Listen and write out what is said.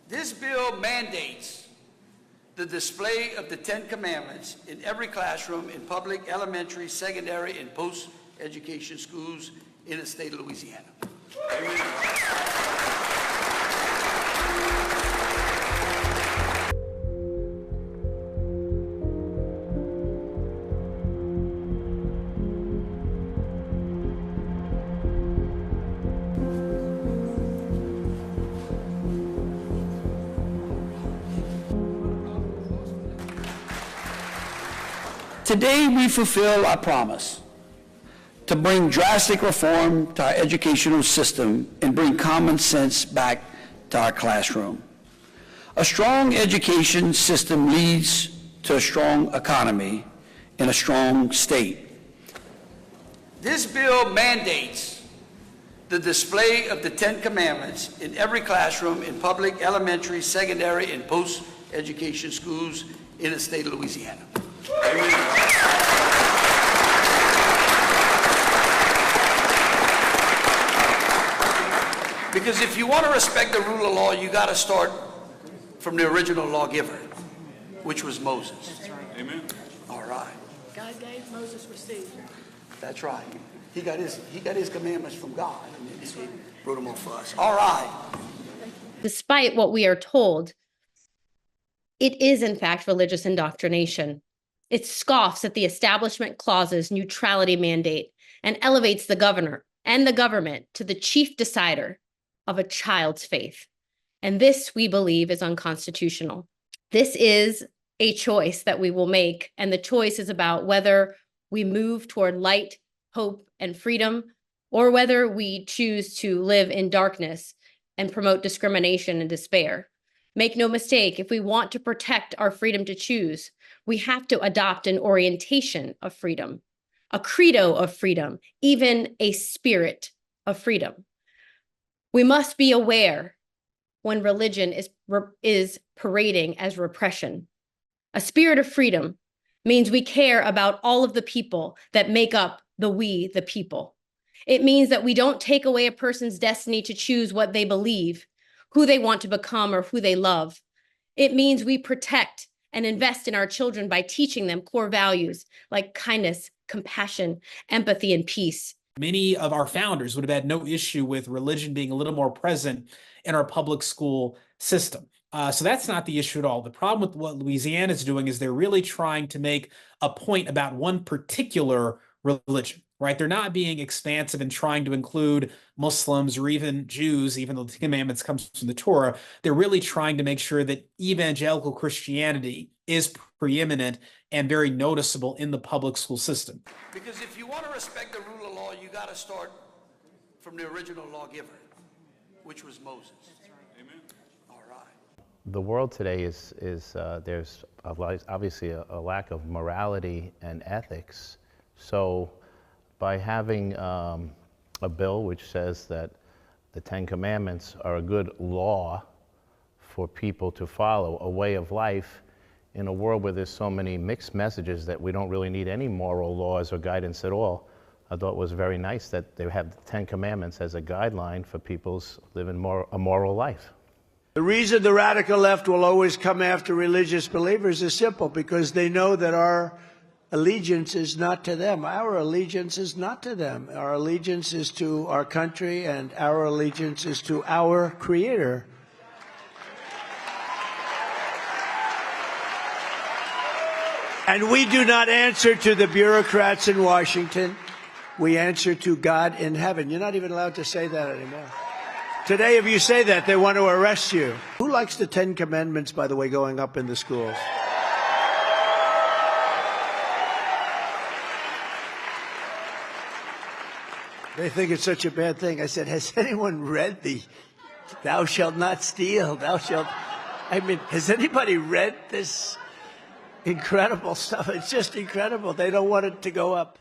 This bill mandates the display of the Ten Commandments in every classroom in public, elementary, secondary, and post-education schools in the state of Louisiana. Today, we fulfill our promise to bring drastic reform to our educational system and bring common sense back to our classroom. A strong education system leads to a strong economy and a strong state. This bill mandates the display of the Ten Commandments in every classroom in public, elementary, secondary, and post-education schools in the state of Louisiana. Because if you want to respect the rule of law, you got to start from the original lawgiver, which was Moses. That's right. Amen. All right. God gave, Moses received. That's right. He got his commandments from God, and then he wrote them off for us. All right. Despite what we are told, it is in fact religious indoctrination. It scoffs at the Establishment Clause's neutrality mandate and elevates the governor and the government to the chief decider of a child's faith. And this, we believe, is unconstitutional. This is a choice that we will make, and the choice is about whether we move toward light, hope, and freedom, or whether we choose to live in darkness and promote discrimination and despair. Make no mistake, if we want to protect our freedom to choose, we have to adopt an orientation of freedom, a credo of freedom, even a spirit of freedom. We must be aware when religion is parading as repression. A spirit of freedom means we care about all of the people that make up the we, the people. It means that we don't take away a person's destiny to choose what they believe, who they want to become, or who they love. It means we protect and invest in our children by teaching them core values like kindness, compassion, empathy, and peace. Many of our founders would have had no issue with religion being a little more present in our public school system. So that's not the issue at all. The problem with what Louisiana is doing is they're really trying to make a point about one particular religion, right? They're not being expansive and trying to include Muslims or even Jews, even though the Ten Commandments comes from the Torah. They're really trying to make sure that evangelical Christianity is preeminent and very noticeable in the public school system. Because if you want to respect the rule of law, you got to start from the original lawgiver, which was Moses. That's right. Amen. All right. The world today is there's obviously a lack of morality and ethics. So by having a bill which says that the Ten Commandments are a good law for people to follow, a way of life, in a world where there's so many mixed messages that we don't really need any moral laws or guidance at all, I thought it was very nice that they have the Ten Commandments as a guideline for people's living a moral life. The reason the radical left will always come after religious believers is simple, because they know that our allegiance is not to them. Our allegiance is not to them. Our allegiance is to our country, and our allegiance is to our Creator. And we do not answer to the bureaucrats in Washington. We answer to God in heaven. You're not even allowed to say that anymore. Today, if you say that, they want to arrest you. Who likes the Ten Commandments, by the way, going up in the schools? They think it's such a bad thing. I said, has anyone read the thou shalt not steal, thou shalt... I mean, has anybody read this incredible stuff? It's just incredible. They don't want it to go up.